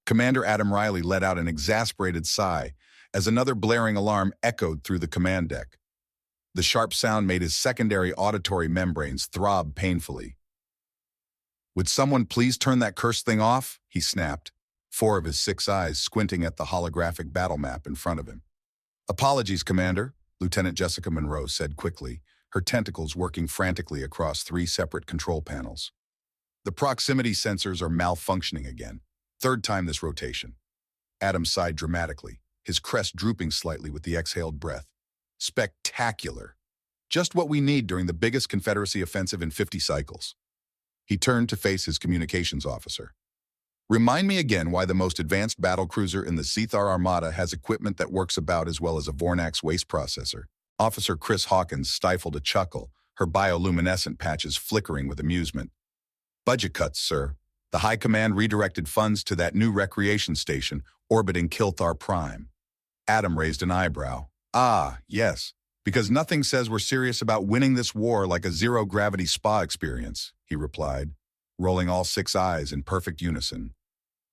Commander Adam Riley let out an exasperated sigh as another blaring alarm echoed through the command deck. The sharp sound made his secondary auditory membranes throb painfully. "Would someone please turn that cursed thing off?" he snapped, 4 of his 6 eyes squinting at the holographic battle map in front of him. "Apologies, Commander," Lieutenant Jessica Monroe said quickly, her tentacles working frantically across 3 separate control panels. "The proximity sensors are malfunctioning again. 3rd time this rotation." Adam sighed dramatically, his crest drooping slightly with the exhaled breath. "Spectacular. Just what we need during the biggest Confederacy offensive in 50 cycles." He turned to face his communications officer. "Remind me again why the most advanced battlecruiser in the Zethar Armada has equipment that works about as well as a Vornax waste processor." Officer Chris Hawkins stifled a chuckle, her bioluminescent patches flickering with amusement. "Budget cuts, sir. The High Command redirected funds to that new recreation station orbiting Kilthar Prime." Adam raised an eyebrow. "Ah, yes, because nothing says we're serious about winning this war like a zero-gravity spa experience," he replied, rolling all 6 eyes in perfect unison.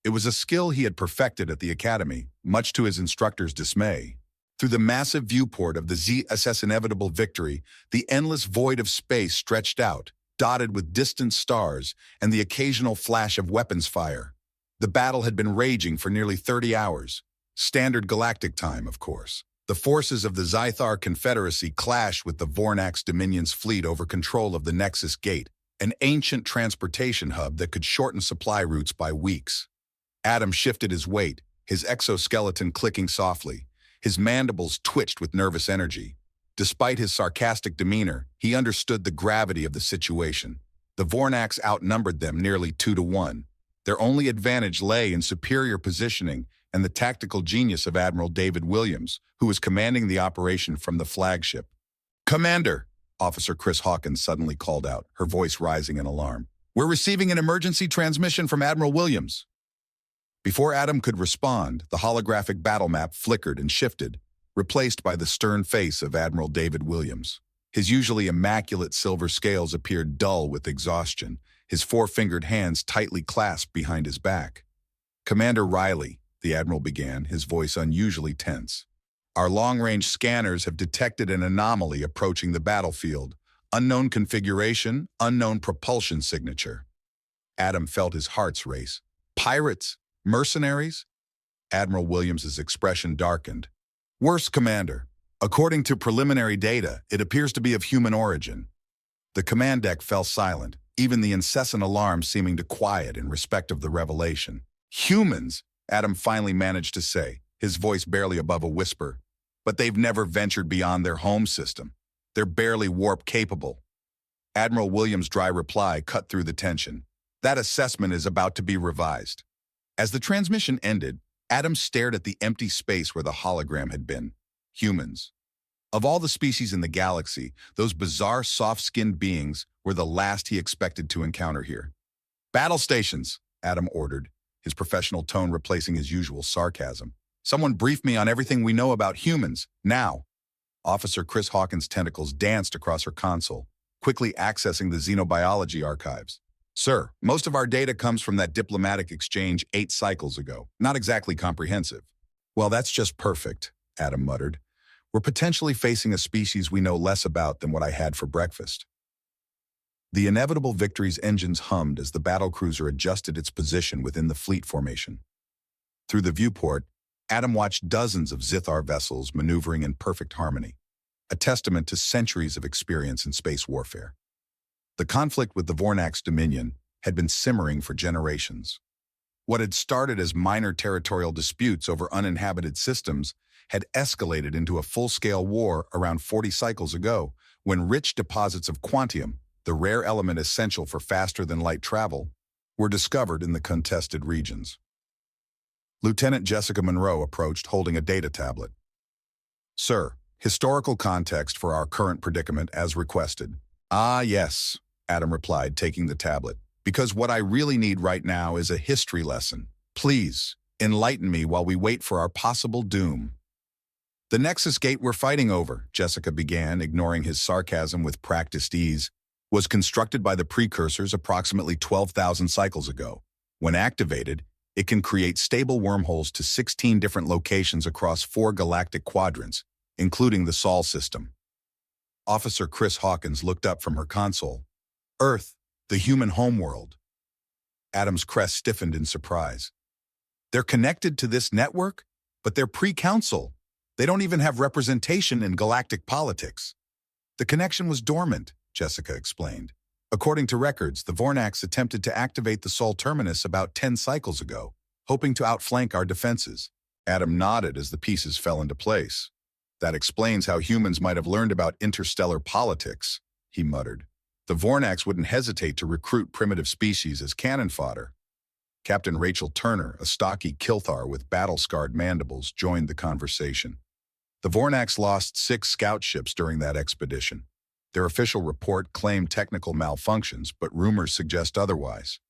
It was a skill he had perfected at the academy, much to his instructor's dismay. Through the massive viewport of the ZSS Inevitable Victory, the endless void of space stretched out, dotted with distant stars and the occasional flash of weapons fire. The battle had been raging for nearly 30 hours. Standard galactic time, of course. The forces of the Zethar Confederacy clashed with the Vornax Dominion's fleet over control of the Nexus Gate, an ancient transportation hub that could shorten supply routes by weeks. Adam shifted his weight, his exoskeleton clicking softly. His mandibles twitched with nervous energy. Despite his sarcastic demeanor, he understood the gravity of the situation. The Vornax outnumbered them nearly 2-1. Their only advantage lay in superior positioning and the tactical genius of Admiral David Williams, who was commanding the operation from the flagship. "Commander," Officer Chris Hawkins suddenly called out, her voice rising in alarm. "We're receiving an emergency transmission from Admiral Williams." Before Adam could respond, the holographic battle map flickered and shifted, replaced by the stern face of Admiral David Williams. His usually immaculate silver scales appeared dull with exhaustion, his 4-fingered hands tightly clasped behind his back. "Commander Riley," the Admiral began, his voice unusually tense. "Our long-range scanners have detected an anomaly approaching the battlefield. Unknown configuration, unknown propulsion signature." Adam felt his heart race. "Pirates? Mercenaries?" Admiral Williams's expression darkened. "Worse, Commander. According to preliminary data, it appears to be of human origin." The command deck fell silent, even the incessant alarm seeming to quiet in respect of the revelation. "Humans," Adam finally managed to say, his voice barely above a whisper. "But they've never ventured beyond their home system. They're barely warp-capable." Admiral Williams' dry reply cut through the tension. "That assessment is about to be revised." As the transmission ended, Adam stared at the empty space where the hologram had been. Humans. Of all the species in the galaxy, those bizarre soft-skinned beings were the last he expected to encounter here. "Battle stations," Adam ordered, his professional tone replacing his usual sarcasm. "Someone brief me on everything we know about humans, now." Officer Chris Hawkins' tentacles danced across her console, quickly accessing the xenobiology archives. "Sir, most of our data comes from that diplomatic exchange 8 cycles ago. Not exactly comprehensive." "Well, that's just perfect," Adam muttered. "We're potentially facing a species we know less about than what I had for breakfast." The Inevitable Victory's engines hummed as the battlecruiser adjusted its position within the fleet formation. Through the viewport, Adam watched dozens of Zethar vessels maneuvering in perfect harmony, a testament to centuries of experience in space warfare. The conflict with the Vornax Dominion had been simmering for generations. What had started as minor territorial disputes over uninhabited systems had escalated into a full-scale war around 40 cycles ago, when rich deposits of quantium, the rare element essential for faster-than-light travel, were discovered in the contested regions. Lieutenant Jessica Monroe approached holding a data tablet. "Sir, historical context for our current predicament as requested." "Ah, yes," Adam replied, taking the tablet. "Because what I really need right now is a history lesson. Please, enlighten me while we wait for our possible doom." "The Nexus Gate we're fighting over," Jessica began, ignoring his sarcasm with practiced ease, "was constructed by the precursors approximately 12,000 cycles ago. When activated, It can create stable wormholes to 16 different locations across 4 galactic quadrants, including the Sol system. Officer Chris Hawkins looked up from her console. Earth, the human homeworld. Adam's crest stiffened in surprise. They're connected to this network, but they're pre-council. They don't even have representation in galactic politics. The connection was dormant, Jessica explained. According to records, the Vornax attempted to activate the Sol terminus about 10 cycles ago, hoping to outflank our defenses. Adam nodded as the pieces fell into place. That explains how humans might have learned about interstellar politics, he muttered. The Vornax wouldn't hesitate to recruit primitive species as cannon fodder. Captain Rachel Turner, a stocky Kilthar with battle-scarred mandibles, joined the conversation. The Vornax lost 6 scout ships during that expedition. Their official report claimed technical malfunctions, but rumors suggest otherwise.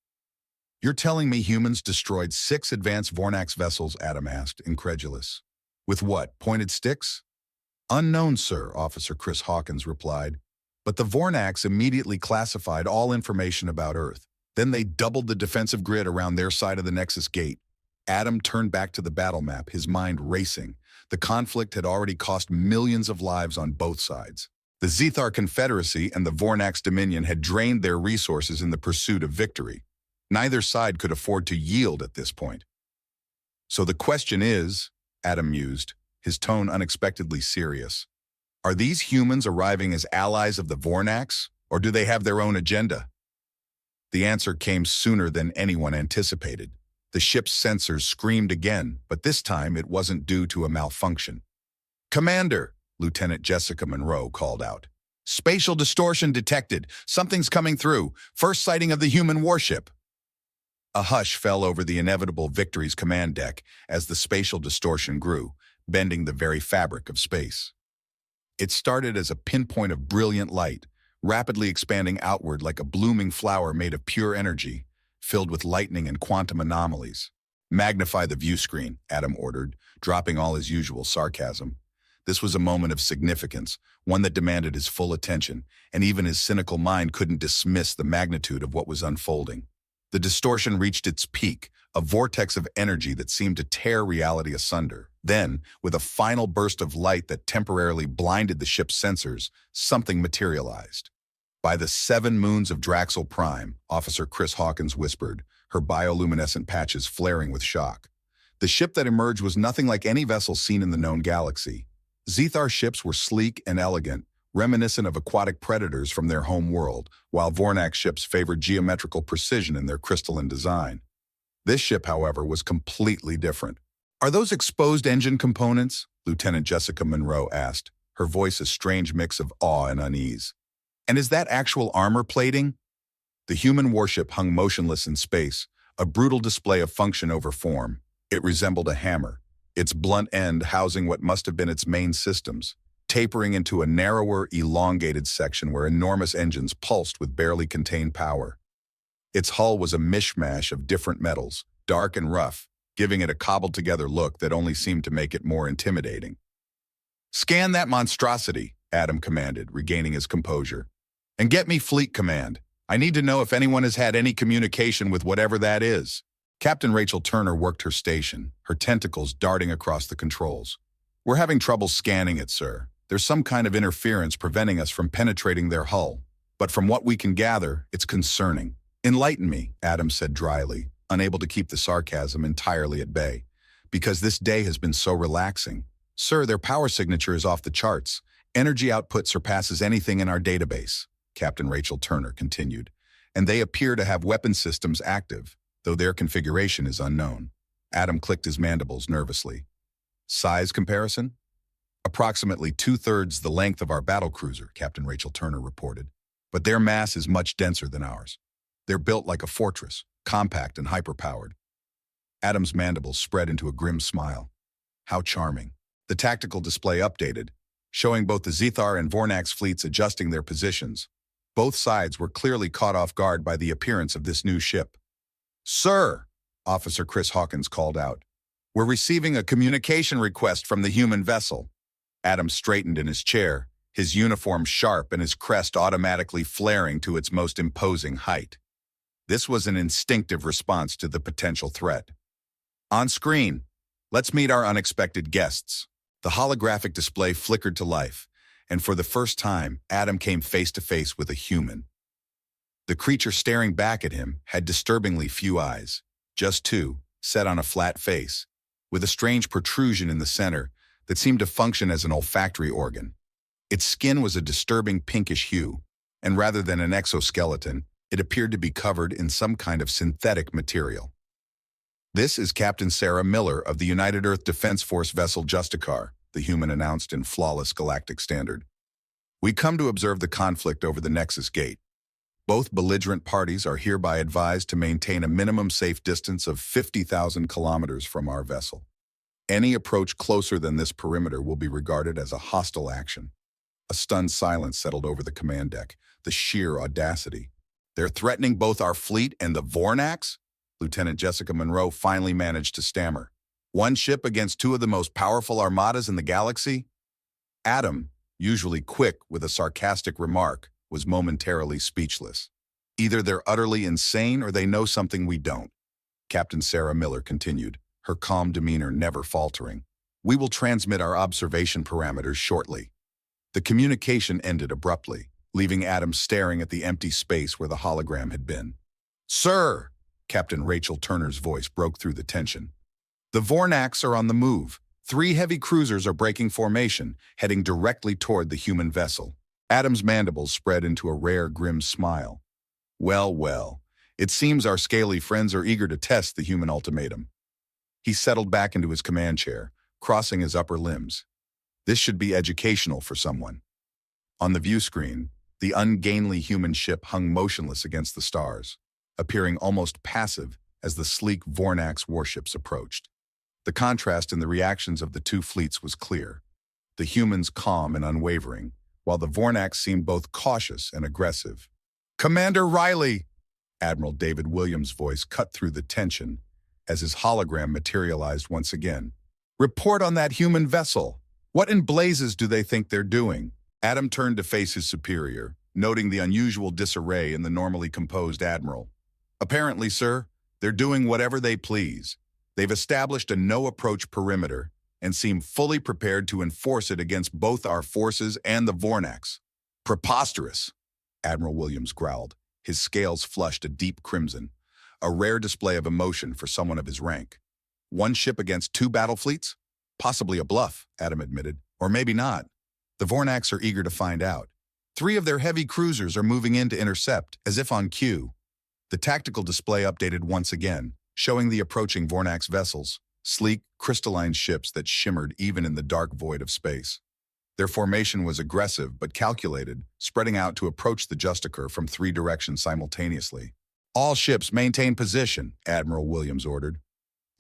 You're telling me humans destroyed 6 advanced Vornax vessels? Adam asked, incredulous. With what, pointed sticks? Unknown, sir, Officer Chris Hawkins replied. But the Vornax immediately classified all information about Earth. Then they doubled the defensive grid around their side of the Nexus Gate. Adam turned back to the battle map, his mind racing. The conflict had already cost millions of lives on both sides. The Zethar Confederacy and the Vornax Dominion had drained their resources in the pursuit of victory. Neither side could afford to yield at this point. So the question is, Adam mused, his tone unexpectedly serious. Are these humans arriving as allies of the Vornax, or do they have their own agenda? The answer came sooner than anyone anticipated. The ship's sensors screamed again, but this time it wasn't due to a malfunction. Commander, Lieutenant Jessica Monroe called out. Spatial distortion detected. Something's coming through. First sighting of the human warship. A hush fell over the inevitable Victory's command deck as the spatial distortion grew, bending the very fabric of space. It started as a pinpoint of brilliant light, rapidly expanding outward like a blooming flower made of pure energy, filled with lightning and quantum anomalies. Magnify the view screen, Adam ordered, dropping all his usual sarcasm. This was a moment of significance, one that demanded his full attention, and even his cynical mind couldn't dismiss the magnitude of what was unfolding. The distortion reached its peak, a vortex of energy that seemed to tear reality asunder. Then, with a final burst of light that temporarily blinded the ship's sensors, something materialized. By the 7 moons of Draxel Prime, Officer Chris Hawkins whispered, her bioluminescent patches flaring with shock. The ship that emerged was nothing like any vessel seen in the known galaxy. Zethar ships were sleek and elegant, reminiscent of aquatic predators from their home world, while Vornax ships favored geometrical precision in their crystalline design. This ship, however, was completely different. Are those exposed engine components? Lieutenant Jessica Monroe asked, her voice a strange mix of awe and unease. And is that actual armor plating? The human warship hung motionless in space, a brutal display of function over form. It resembled a hammer, its blunt end housing what must have been its main systems, tapering into a narrower, elongated section where enormous engines pulsed with barely contained power. Its hull was a mishmash of different metals, dark and rough, giving it a cobbled-together look that only seemed to make it more intimidating. Scan that monstrosity, Adam commanded, regaining his composure. And get me fleet command. I need to know if anyone has had any communication with whatever that is. Captain Rachel Turner worked her station, her tentacles darting across the controls. We're having trouble scanning it, sir. There's some kind of interference preventing us from penetrating their hull. But from what we can gather, it's concerning. Enlighten me, Adam said dryly, unable to keep the sarcasm entirely at bay. Because this day has been so relaxing. Sir, their power signature is off the charts. Energy output surpasses anything in our database, Captain Rachel Turner continued. And they appear to have weapon systems active, though their configuration is unknown. Adam clicked his mandibles nervously. Size comparison? Approximately 2/3 the length of our battlecruiser, Captain Rachel Turner reported. But their mass is much denser than ours. They're built like a fortress, compact and hyperpowered. Adam's mandibles spread into a grim smile. How charming. The tactical display updated, showing both the Zethar and Vornax fleets adjusting their positions. Both sides were clearly caught off guard by the appearance of this new ship. Sir, Officer Chris Hawkins called out, we're receiving a communication request from the human vessel. Adam straightened in his chair, his uniform sharp and his crest automatically flaring to its most imposing height. This was an instinctive response to the potential threat. On screen, let's meet our unexpected guests. The holographic display flickered to life, and for the first time, Adam came face to face with a human. The creature staring back at him had disturbingly few eyes, just two, set on a flat face, with a strange protrusion in the center that seemed to function as an olfactory organ. Its skin was a disturbing pinkish hue, and rather than an exoskeleton, it appeared to be covered in some kind of synthetic material. This is Captain Sarah Miller of the United Earth Defense Force vessel Justicar, the human announced in flawless galactic standard. We come to observe the conflict over the Nexus Gate. Both belligerent parties are hereby advised to maintain a minimum safe distance of 50,000 kilometers from our vessel. Any approach closer than this perimeter will be regarded as a hostile action. A stunned silence settled over the command deck, the sheer audacity. They're threatening both our fleet and the Vornax? Lieutenant Jessica Monroe finally managed to stammer. One ship against two of the most powerful armadas in the galaxy? Adam, usually quick with a sarcastic remark, was momentarily speechless. Either they're utterly insane or they know something we don't. Captain Sarah Miller continued, her calm demeanor never faltering. We will transmit our observation parameters shortly. The communication ended abruptly, leaving Adam staring at the empty space where the hologram had been. Sir! Captain Rachel Turner's voice broke through the tension. The Vornax are on the move. 3 heavy cruisers are breaking formation, heading directly toward the human vessel. Adam's mandibles spread into a rare, grim smile. Well, it seems our scaly friends are eager to test the human ultimatum. He settled back into his command chair, crossing his upper limbs. This should be educational for someone. On the view screen, the ungainly human ship hung motionless against the stars, appearing almost passive as the sleek Vornax warships approached. The contrast in the reactions of the two fleets was clear. The humans calm and unwavering, while the Vornax seemed both cautious and aggressive. Commander Riley! Admiral David Williams' voice cut through the tension as his hologram materialized once again. Report on that human vessel. What in blazes do they think they're doing? Adam turned to face his superior, noting the unusual disarray in the normally composed admiral. Apparently, sir, they're doing whatever they please. They've established a no-approach perimeter and seem fully prepared to enforce it against both our forces and the Vornax. Preposterous, Admiral Williams growled, his scales flushed a deep crimson, a rare display of emotion for someone of his rank. One ship against 2 battle fleets? Possibly a bluff, Adam admitted, or maybe not. The Vornax are eager to find out. 3 of their heavy cruisers are moving in to intercept, as if on cue. The tactical display updated once again, showing the approaching Vornax vessels, sleek, crystalline ships that shimmered even in the dark void of space. Their formation was aggressive but calculated, spreading out to approach the Justicar from 3 directions simultaneously. All ships maintain position, Admiral Williams ordered.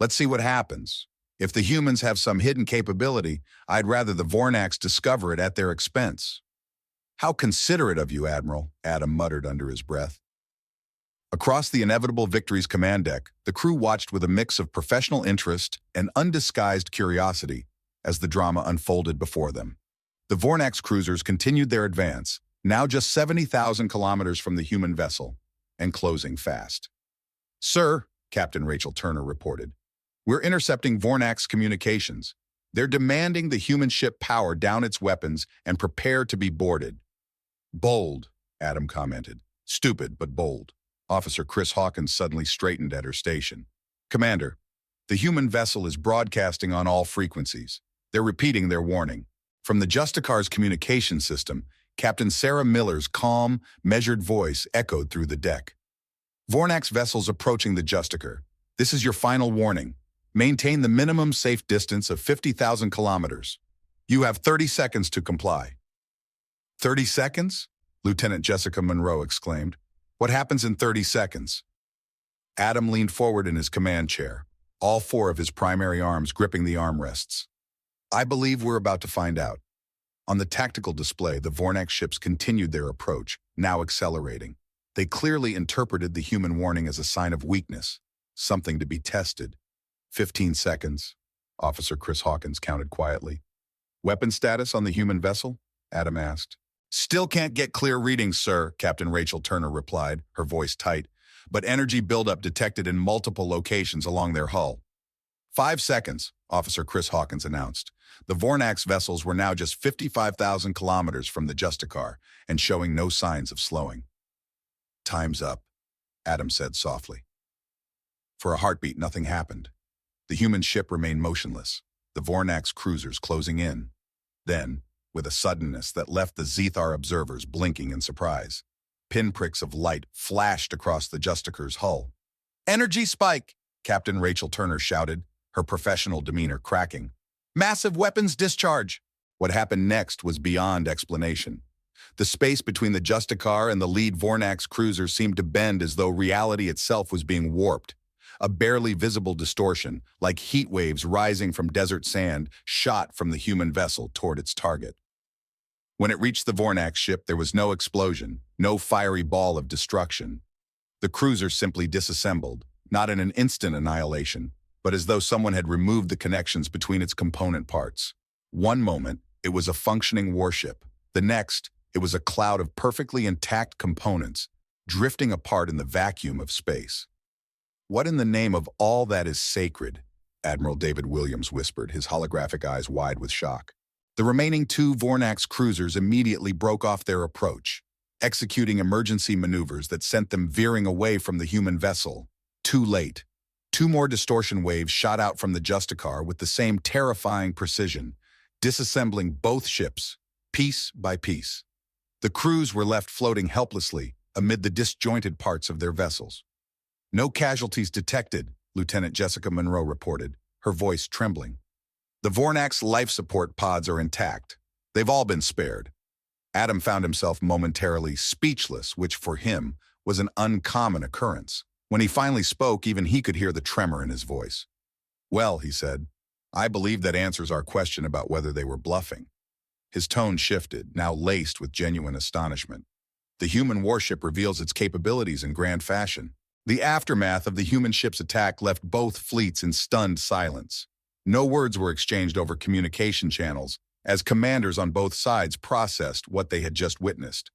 Let's see what happens. If the humans have some hidden capability, I'd rather the Vornax discover it at their expense. How considerate of you, Admiral, Adam muttered under his breath. Across the Inevitable Victory's command deck, the crew watched with a mix of professional interest and undisguised curiosity as the drama unfolded before them. The Vornax cruisers continued their advance, now just 70,000 kilometers from the human vessel, and closing fast. Sir, Captain Rachel Turner reported, we're intercepting Vornax communications. They're demanding the human ship power down its weapons and prepare to be boarded. Bold, Adam commented. Stupid, but bold. Officer Chris Hawkins suddenly straightened at her station. Commander, the human vessel is broadcasting on all frequencies. They're repeating their warning. From the Justicar's communication system, Captain Sarah Miller's calm, measured voice echoed through the deck. Vornax vessels approaching the Justicar. This is your final warning. Maintain the minimum safe distance of 50,000 kilometers. You have 30 seconds to comply. 30 seconds? Lieutenant Jessica Monroe exclaimed. What happens in 30 seconds? Adam leaned forward in his command chair, all 4 of his primary arms gripping the armrests. I believe we're about to find out. On the tactical display, the Vornax ships continued their approach, now accelerating. They clearly interpreted the human warning as a sign of weakness, something to be tested. 15 seconds, Officer Chris Hawkins counted quietly. Weapon status on the human vessel? Adam asked. Still can't get clear readings, sir, Captain Rachel Turner replied, her voice tight, but energy buildup detected in multiple locations along their hull. 5 seconds, Officer Chris Hawkins announced. The Vornax vessels were now just 55,000 kilometers from the Justicar and showing no signs of slowing. Time's up, Adam said softly. For a heartbeat, nothing happened. The human ship remained motionless, the Vornax cruisers closing in. Then, with a suddenness that left the Zethar observers blinking in surprise, pinpricks of light flashed across the Justicar's hull. "Energy spike!" Captain Rachel Turner shouted, her professional demeanor cracking. "Massive weapons discharge!" What happened next was beyond explanation. The space between the Justicar and the lead Vornax cruiser seemed to bend as though reality itself was being warped. A barely visible distortion, like heat waves rising from desert sand, shot from the human vessel toward its target. When it reached the Vornax ship, there was no explosion, no fiery ball of destruction. The cruiser simply disassembled, not in an instant annihilation, but as though someone had removed the connections between its component parts. One moment, it was a functioning warship. The next, it was a cloud of perfectly intact components, drifting apart in the vacuum of space. "What in the name of all that is sacred?" Admiral David Williams whispered, his holographic eyes wide with shock. The remaining two Vornax cruisers immediately broke off their approach, executing emergency maneuvers that sent them veering away from the human vessel. Too late. Two more distortion waves shot out from the Justicar with the same terrifying precision, disassembling both ships, piece by piece. The crews were left floating helplessly amid the disjointed parts of their vessels. "No casualties detected," Lieutenant Jessica Monroe reported, her voice trembling. "The Vornax life support pods are intact. They've all been spared." Adam found himself momentarily speechless, which for him was an uncommon occurrence. When he finally spoke, even he could hear the tremor in his voice. "Well," he said, "I believe that answers our question about whether they were bluffing." His tone shifted, now laced with genuine astonishment. The human warship reveals its capabilities in grand fashion. The aftermath of the human ship's attack left both fleets in stunned silence. No words were exchanged over communication channels, as commanders on both sides processed what they had just witnessed.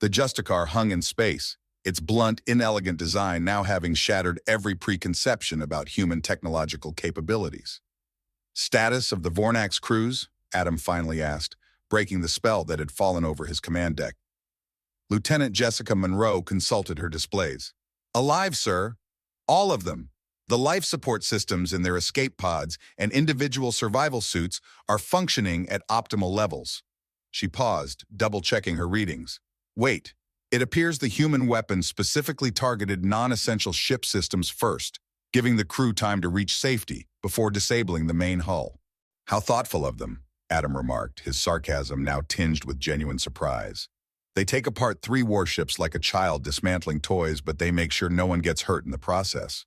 The Justicar hung in space, its blunt, inelegant design now having shattered every preconception about human technological capabilities. "Status of the Vornax crews?" Adam finally asked, breaking the spell that had fallen over his command deck. Lieutenant Jessica Monroe consulted her displays. "Alive, sir. All of them. The life support systems in their escape pods and individual survival suits are functioning at optimal levels." She paused, double-checking her readings. "Wait, it appears the human weapons specifically targeted non-essential ship systems first, giving the crew time to reach safety before disabling the main hull." "How thoughtful of them," Adam remarked, his sarcasm now tinged with genuine surprise. "They take apart 3 warships like a child dismantling toys, but they make sure no one gets hurt in the process."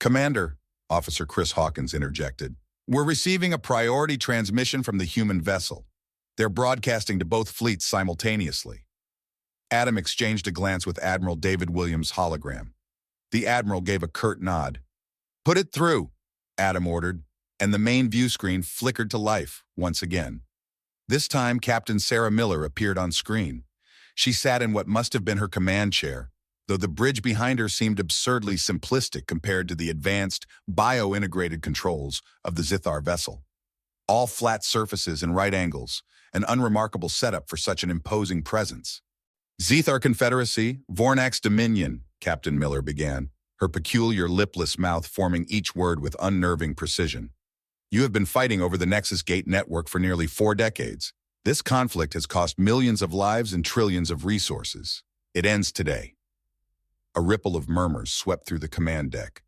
"Commander," Officer Chris Hawkins interjected, "we're receiving a priority transmission from the human vessel. They're broadcasting to both fleets simultaneously." Adam exchanged a glance with Admiral David Williams' hologram. The Admiral gave a curt nod. "Put it through," Adam ordered, and the main view screen flickered to life once again. This time, Captain Sarah Miller appeared on screen. She sat in what must have been her command chair, though the bridge behind her seemed absurdly simplistic compared to the advanced, bio-integrated controls of the Zethar vessel. All flat surfaces and right angles, an unremarkable setup for such an imposing presence. "Zethar Confederacy, Vornax Dominion," Captain Miller began, her peculiar lipless mouth forming each word with unnerving precision. "You have been fighting over the Nexus Gate network for nearly 4 decades. This conflict has cost millions of lives and trillions of resources. It ends today." A ripple of murmurs swept through the command deck.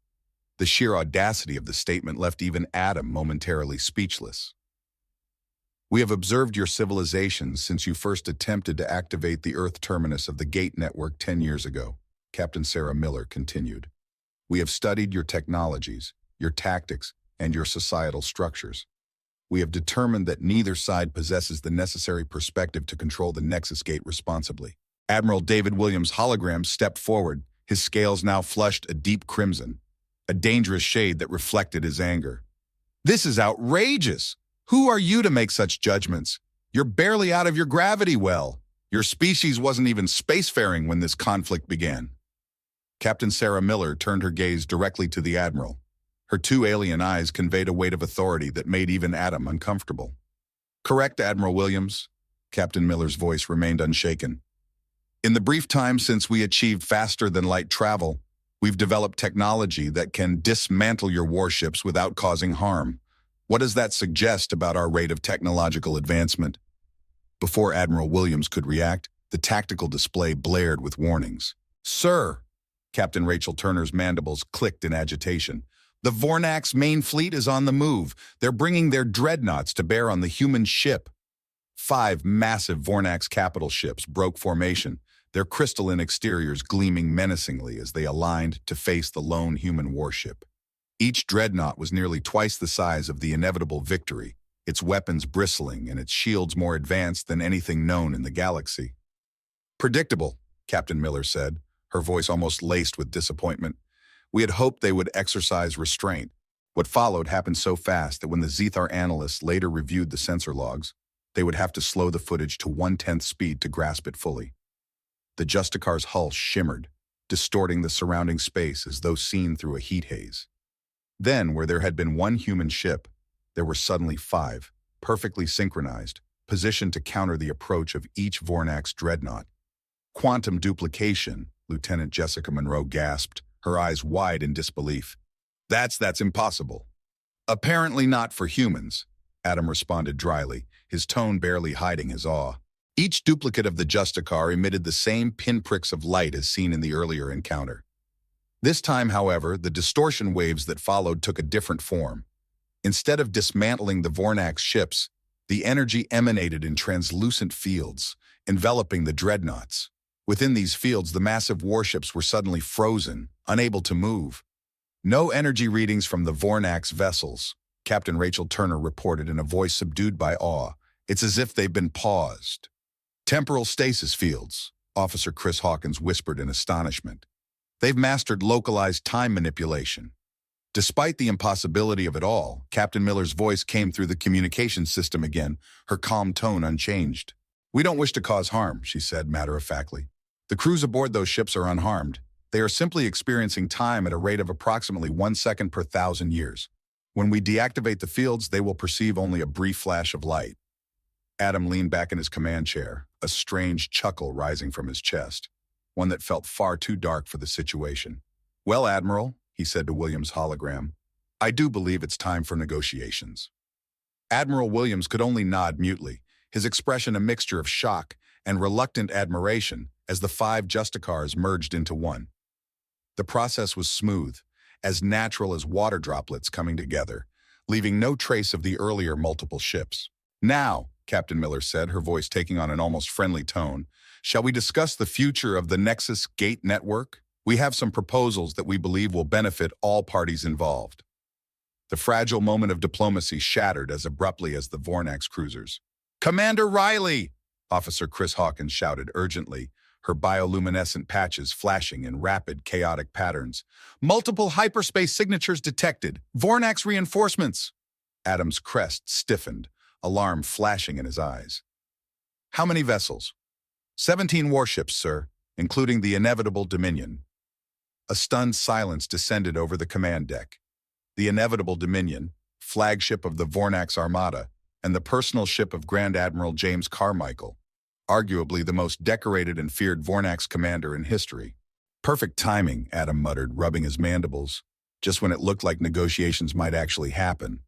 The sheer audacity of the statement left even Adam momentarily speechless. "We have observed your civilization since you first attempted to activate the Earth terminus of the Gate network 10 years ago," Captain Sarah Miller continued. "We have studied your technologies, your tactics, and your societal structures. We have determined that neither side possesses the necessary perspective to control the Nexus Gate responsibly." Admiral David Williams' hologram stepped forward, his scales now flushed a deep crimson, a dangerous shade that reflected his anger. "This is outrageous! Who are you to make such judgments? You're barely out of your gravity well. Your species wasn't even spacefaring when this conflict began." Captain Sarah Miller turned her gaze directly to the Admiral. Her two alien eyes conveyed a weight of authority that made even Adam uncomfortable. "Correct, Admiral Williams." Captain Miller's voice remained unshaken. "In the brief time since we achieved faster-than-light travel, we've developed technology that can dismantle your warships without causing harm. What does that suggest about our rate of technological advancement?" Before Admiral Williams could react, the tactical display blared with warnings. "Sir!" Captain Rachel Turner's mandibles clicked in agitation. "The Vornax main fleet is on the move. They're bringing their dreadnoughts to bear on the human ship." 5 massive Vornax capital ships broke formation, their crystalline exteriors gleaming menacingly as they aligned to face the lone human warship. Each dreadnought was nearly twice the size of the inevitable Victory, its weapons bristling and its shields more advanced than anything known in the galaxy. "Predictable," Captain Miller said, her voice almost laced with disappointment. "We had hoped they would exercise restraint. What followed happened so fast that when the Zethar analysts later reviewed the sensor logs, they would have to slow the footage to 1/10 speed to grasp it fully." The Justicar's hull shimmered, distorting the surrounding space as though seen through a heat haze. Then, where there had been one human ship, there were suddenly 5, perfectly synchronized, positioned to counter the approach of each Vornax dreadnought. "Quantum duplication," Lieutenant Jessica Monroe gasped, her eyes wide in disbelief. That's impossible." "Apparently not for humans," Adam responded dryly, his tone barely hiding his awe. Each duplicate of the Justicar emitted the same pinpricks of light as seen in the earlier encounter. This time, however, the distortion waves that followed took a different form. Instead of dismantling the Vornax ships, the energy emanated in translucent fields, enveloping the dreadnoughts. Within these fields, the massive warships were suddenly frozen, unable to move. "No energy readings from the Vornax vessels," Captain Rachel Turner reported in a voice subdued by awe. "It's as if they've been paused." "Temporal stasis fields," Officer Chris Hawkins whispered in astonishment. "They've mastered localized time manipulation." Despite the impossibility of it all, Captain Miller's voice came through the communications system again, her calm tone unchanged. "We don't wish to cause harm," she said matter-of-factly. "The crews aboard those ships are unharmed. They are simply experiencing time at a rate of approximately 1 second per 1,000 years. When we deactivate the fields, they will perceive only a brief flash of light." Adam leaned back in his command chair, a strange chuckle rising from his chest, one that felt far too dark for the situation. "Well, Admiral," he said to Williams' hologram, "I do believe it's time for negotiations." Admiral Williams could only nod mutely, his expression a mixture of shock and reluctant admiration as the 5 Justicars merged into one. The process was smooth, as natural as water droplets coming together, leaving no trace of the earlier multiple ships. "Now," Captain Miller said, her voice taking on an almost friendly tone, "shall we discuss the future of the Nexus Gate network? We have some proposals that we believe will benefit all parties involved." The fragile moment of diplomacy shattered as abruptly as the Vornax cruisers. "Commander Riley!" Officer Chris Hawkins shouted urgently, her bioluminescent patches flashing in rapid, chaotic patterns. "Multiple hyperspace signatures detected. Vornax reinforcements!" Adam's crest stiffened, alarm flashing in his eyes. "How many vessels?" 17 warships, sir, including the inevitable Dominion." A stunned silence descended over the command deck. The inevitable Dominion, flagship of the Vornax Armada, and the personal ship of Grand Admiral James Carmichael, arguably the most decorated and feared Vornax commander in history. "Perfect timing," Adam muttered, rubbing his mandibles, just when it looked like negotiations might actually happen.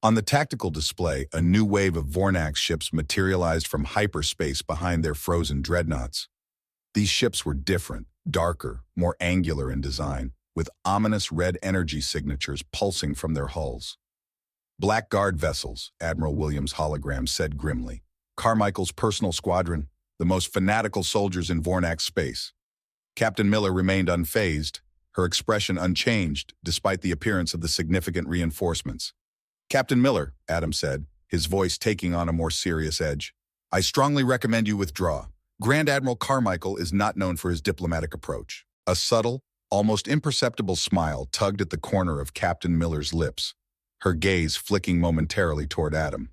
On the tactical display, a new wave of Vornax ships materialized from hyperspace behind their frozen dreadnoughts. These ships were different, darker, more angular in design, with ominous red energy signatures pulsing from their hulls. "Black Guard vessels," Admiral Williams' hologram said grimly. "Carmichael's personal squadron, the most fanatical soldiers in Vornax space." Captain Miller remained unfazed, her expression unchanged despite the appearance of the significant reinforcements. "Captain Miller," Adam said, his voice taking on a more serious edge, "I strongly recommend you withdraw. Grand Admiral Carmichael is not known for his diplomatic approach." A subtle, almost imperceptible smile tugged at the corner of Captain Miller's lips, her gaze flicking momentarily toward Adam.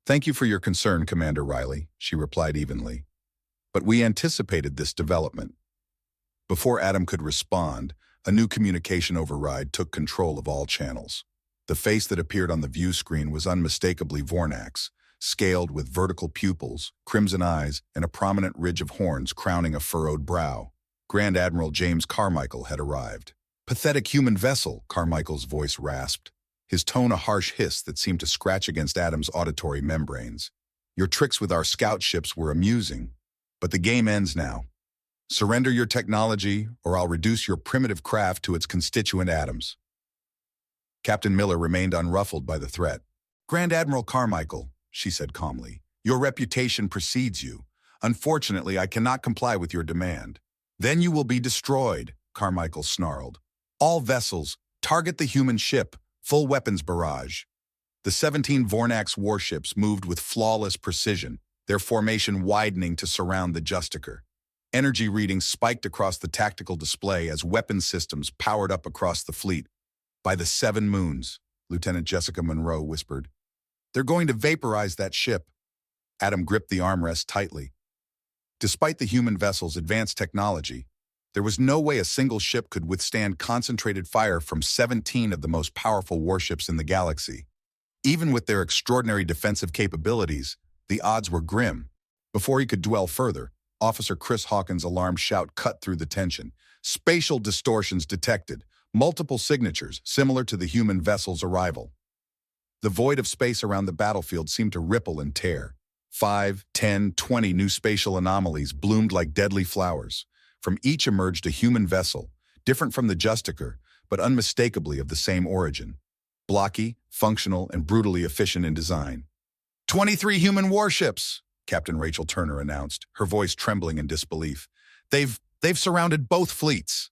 "Thank you for your concern, Commander Riley," she replied evenly. "But we anticipated this development." Before Adam could respond, A new communication override took control of all channels. The face that appeared on the view screen was unmistakably Vornax, scaled with vertical pupils, crimson eyes, and a prominent ridge of horns crowning a furrowed brow. Grand Admiral James Carmichael had arrived. "Pathetic human vessel," Carmichael's voice rasped, his tone a harsh hiss that seemed to scratch against Adam's auditory membranes. "Your tricks with our scout ships were amusing, but the game ends now. Surrender your technology, or I'll reduce your primitive craft to its constituent atoms." Captain Miller remained unruffled by the threat. "Grand Admiral Carmichael," she said calmly, "your reputation precedes you. Unfortunately, I cannot comply with your demand." "Then you will be destroyed," Carmichael snarled. "All vessels, target the human ship, full weapons barrage." The 17 Vornax warships moved with flawless precision, their formation widening to surround the Justicar. Energy readings spiked across the tactical display as weapon systems powered up across the fleet. "By the 7 moons," Lieutenant Jessica Monroe whispered. "They're going to vaporize that ship." Adam gripped the armrest tightly. Despite the human vessel's advanced technology, there was no way a single ship could withstand concentrated fire from 17 of the most powerful warships in the galaxy. Even with their extraordinary defensive capabilities, the odds were grim. Before he could dwell further, Officer Chris Hawkins' alarmed shout cut through the tension. "Spatial distortions detected. Multiple signatures, similar to the human vessel's arrival." The void of space around the battlefield seemed to ripple and tear. 5, 10, 20 new spatial anomalies bloomed like deadly flowers. From each emerged a human vessel, different from the Justicar, but unmistakably of the same origin. Blocky, functional, and brutally efficient in design. 23 human warships, Captain Rachel Turner announced, her voice trembling in disbelief. They've surrounded both fleets."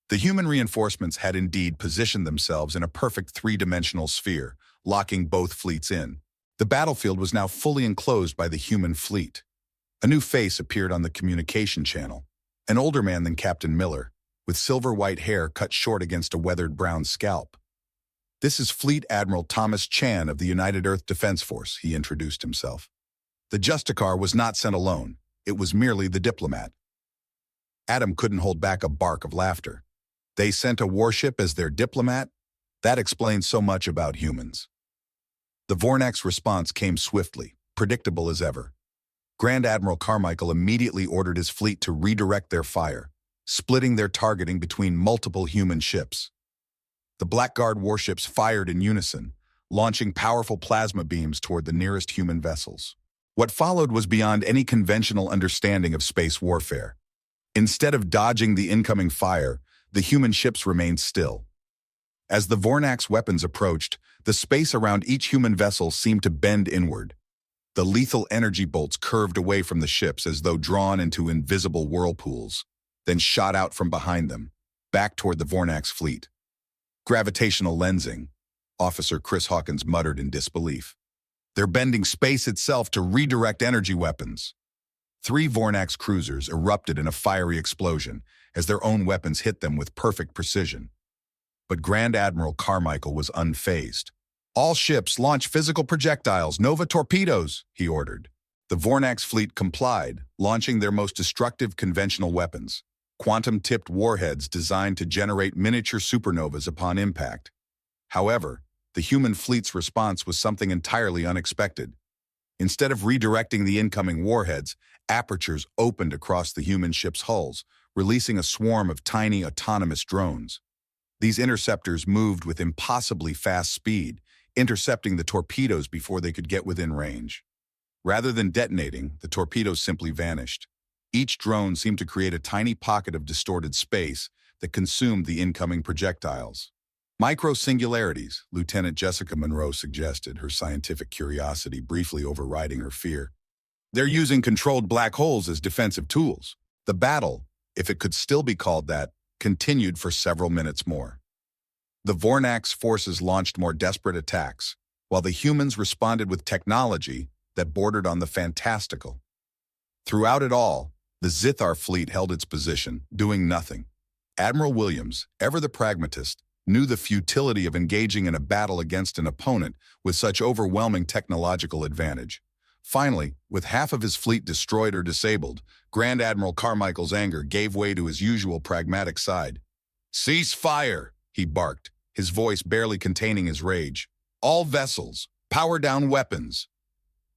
The human reinforcements had indeed positioned themselves in a perfect 3-dimensional sphere, locking both fleets in. The battlefield was now fully enclosed by the human fleet. A new face appeared on the communication channel, an older man than Captain Miller, with silver-white hair cut short against a weathered brown scalp. "This is Fleet Admiral Thomas Chan of the United Earth Defense Force," he introduced himself. The Justicar was not sent alone. It was merely the diplomat. Adam couldn't hold back a bark of laughter. They sent a warship as their diplomat? That explains so much about humans. The Vornax response came swiftly, predictable as ever. Grand Admiral Carmichael immediately ordered his fleet to redirect their fire, splitting their targeting between multiple human ships. The Blackguard warships fired in unison, launching powerful plasma beams toward the nearest human vessels. What followed was beyond any conventional understanding of space warfare. Instead of dodging the incoming fire, the human ships remained still. As the Vornax weapons approached, the space around each human vessel seemed to bend inward. The lethal energy bolts curved away from the ships as though drawn into invisible whirlpools, then shot out from behind them, back toward the Vornax fleet. "Gravitational lensing," Officer Chris Hawkins muttered in disbelief. "They're bending space itself to redirect energy weapons." 3 Vornax cruisers erupted in a fiery explosion as their own weapons hit them with perfect precision. But Grand Admiral Carmichael was unfazed. "All ships launch physical projectiles, Nova torpedoes," he ordered. The Vornax fleet complied, launching their most destructive conventional weapons, quantum-tipped warheads designed to generate miniature supernovas upon impact. However, the human fleet's response was something entirely unexpected. Instead of redirecting the incoming warheads, apertures opened across the human ship's hulls, releasing a swarm of tiny autonomous drones. These interceptors moved with impossibly fast speed, intercepting the torpedoes before they could get within range. Rather than detonating, the torpedoes simply vanished. Each drone seemed to create a tiny pocket of distorted space that consumed the incoming projectiles. "Micro-singularities," Lieutenant Jessica Monroe suggested, her scientific curiosity briefly overriding her fear. "They're using controlled black holes as defensive tools." The battle, if it could still be called that, continued for several minutes more. The Vornax forces launched more desperate attacks, while the humans responded with technology that bordered on the fantastical. Throughout it all, the Zithar fleet held its position, doing nothing. Admiral Williams, ever the pragmatist, knew the futility of engaging in a battle against an opponent with such overwhelming technological advantage. Finally, with half of his fleet destroyed or disabled, Grand Admiral Carmichael's anger gave way to his usual pragmatic side. Cease fire, he barked, his voice barely containing his rage. All vessels, power down weapons.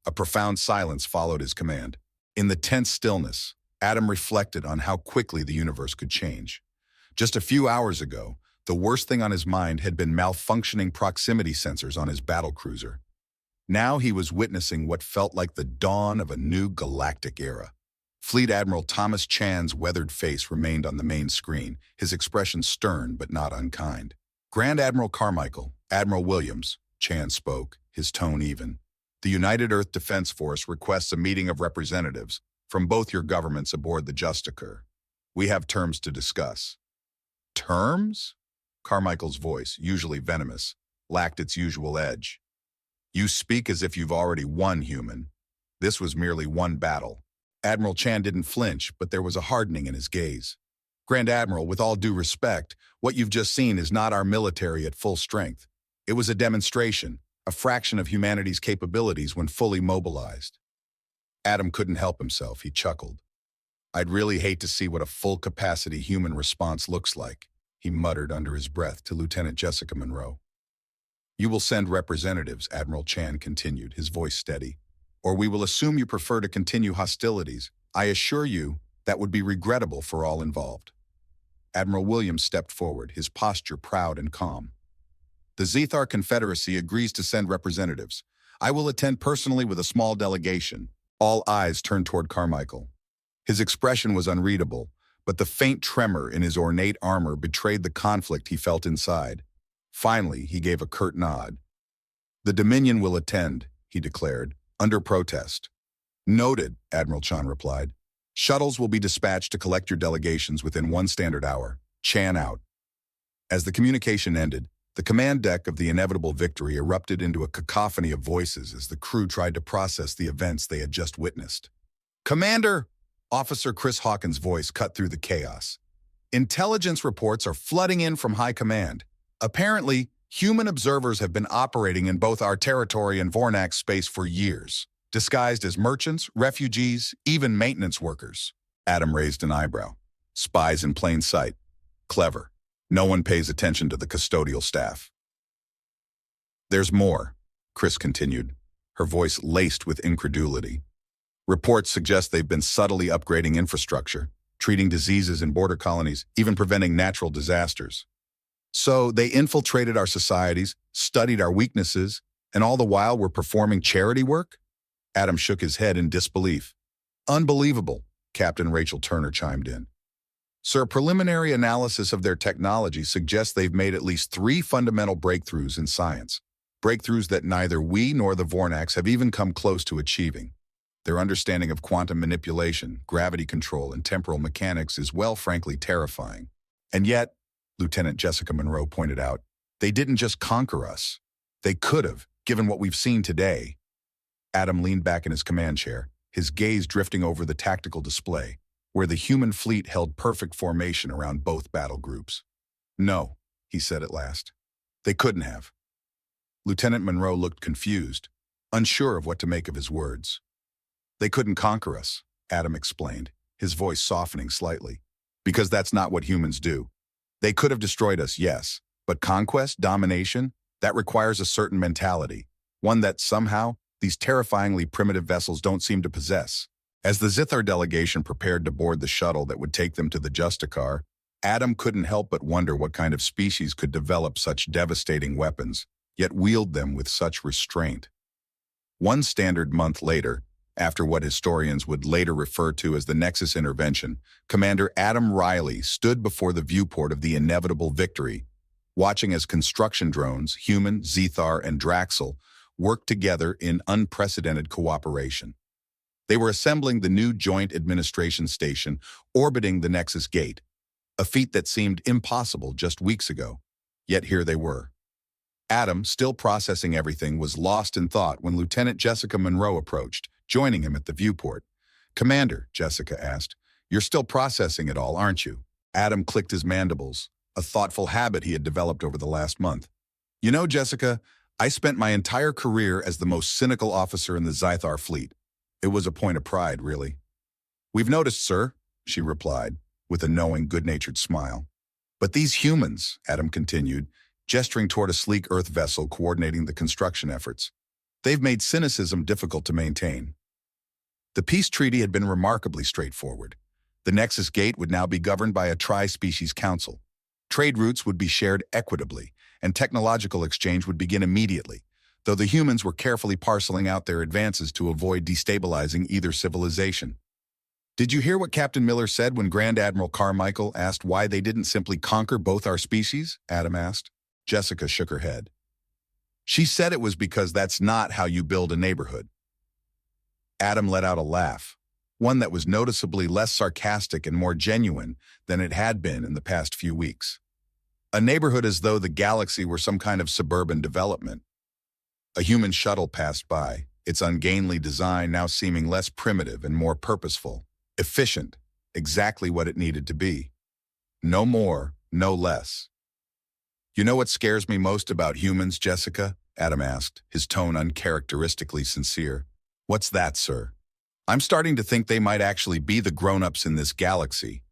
A profound silence followed his command. In the tense stillness, Adam reflected on how quickly the universe could change. Just a few hours ago, the worst thing on his mind had been malfunctioning proximity sensors on his battlecruiser. Now he was witnessing what felt like the dawn of a new galactic era. Fleet Admiral Thomas Chan's weathered face remained on the main screen, his expression stern but not unkind. Grand Admiral Carmichael, Admiral Williams, Chan spoke, his tone even. The United Earth Defense Force requests a meeting of representatives from both your governments aboard the Justicar. We have terms to discuss. Terms? Carmichael's voice, usually venomous, lacked its usual edge. You speak as if you've already won, human. This was merely one battle. Admiral Chan didn't flinch, but there was a hardening in his gaze. Grand Admiral, with all due respect, what you've just seen is not our military at full strength. It was a demonstration, a fraction of humanity's capabilities when fully mobilized. Adam couldn't help himself, he chuckled. I'd really hate to see what a full-capacity human response looks like, he muttered under his breath to Lieutenant Jessica Monroe. You will send representatives, Admiral Chan continued, his voice steady. Or we will assume you prefer to continue hostilities. I assure you, that would be regrettable for all involved. Admiral Williams stepped forward, his posture proud and calm. The Zethar Confederacy agrees to send representatives. I will attend personally with a small delegation. All eyes turned toward Carmichael. His expression was unreadable, but the faint tremor in his ornate armor betrayed the conflict he felt inside. Finally, he gave a curt nod. The Dominion will attend, he declared, under protest. Noted, Admiral Chan replied. Shuttles will be dispatched to collect your delegations within 1 standard hour. Chan out. As the communication ended, the command deck of the inevitable Victory erupted into a cacophony of voices as the crew tried to process the events they had just witnessed. Commander! Officer Chris Hawkins' voice cut through the chaos. Intelligence reports are flooding in from High Command. Apparently, human observers have been operating in both our territory and Vornax space for years, disguised as merchants, refugees, even maintenance workers. Adam raised an eyebrow. Spies in plain sight. Clever. No one pays attention to the custodial staff. There's more, Chris continued, her voice laced with incredulity. Reports suggest they've been subtly upgrading infrastructure, treating diseases in border colonies, even preventing natural disasters. So they infiltrated our societies, studied our weaknesses, and all the while were performing charity work? Adam shook his head in disbelief. Unbelievable, Captain Rachel Turner chimed in. Sir, preliminary analysis of their technology suggests they've made at least 3 fundamental breakthroughs in science, breakthroughs that neither we nor the Vornax have even come close to achieving. Their understanding of quantum manipulation, gravity control, and temporal mechanics is, well, frankly, terrifying. And yet, Lieutenant Jessica Monroe pointed out, they didn't just conquer us. They could have, given what we've seen today. Adam leaned back in his command chair, his gaze drifting over the tactical display, where the human fleet held perfect formation around both battle groups. No, he said at last. They couldn't have. Lieutenant Monroe looked confused, unsure of what to make of his words. They couldn't conquer us, Adam explained, his voice softening slightly, because that's not what humans do. They could have destroyed us, yes, but conquest, domination, that requires a certain mentality, one that somehow these terrifyingly primitive vessels don't seem to possess. As the Zithar delegation prepared to board the shuttle that would take them to the Justicar, Adam couldn't help but wonder what kind of species could develop such devastating weapons, yet wield them with such restraint. 1 standard month later, after what historians would later refer to as the Nexus intervention, Commander Adam Riley stood before the viewport of the inevitable Victory, watching as construction drones, Human, Zethar, and Draxel, worked together in unprecedented cooperation. They were assembling the new Joint Administration Station orbiting the Nexus Gate, a feat that seemed impossible just weeks ago, yet here they were. Adam, still processing everything, was lost in thought when Lieutenant Jessica Monroe approached, joining him at the viewport. Commander, Jessica asked, you're still processing it all, aren't you? Adam clicked his mandibles, a thoughtful habit he had developed over the last month. You know, Jessica, I spent my entire career as the most cynical officer in the Zethar fleet. It was a point of pride, really. We've noticed, sir, she replied, with a knowing, good-natured smile. But these humans, Adam continued, gesturing toward a sleek Earth vessel coordinating the construction efforts, they've made cynicism difficult to maintain. The peace treaty had been remarkably straightforward. The Nexus Gate would now be governed by a tri-species council. Trade routes would be shared equitably, and technological exchange would begin immediately, though the humans were carefully parceling out their advances to avoid destabilizing either civilization. Did you hear what Captain Miller said when Grand Admiral Carmichael asked why they didn't simply conquer both our species? Adam asked. Jessica shook her head. She said it was because that's not how you build a neighborhood. Adam let out a laugh, one that was noticeably less sarcastic and more genuine than it had been in the past few weeks. A neighborhood as though the galaxy were some kind of suburban development. A human shuttle passed by, its ungainly design now seeming less primitive and more purposeful, efficient, exactly what it needed to be. No more, no less. You know what scares me most about humans, Jessica? Adam asked, his tone uncharacteristically sincere. What's that, sir? I'm starting to think they might actually be the grown-ups in this galaxy,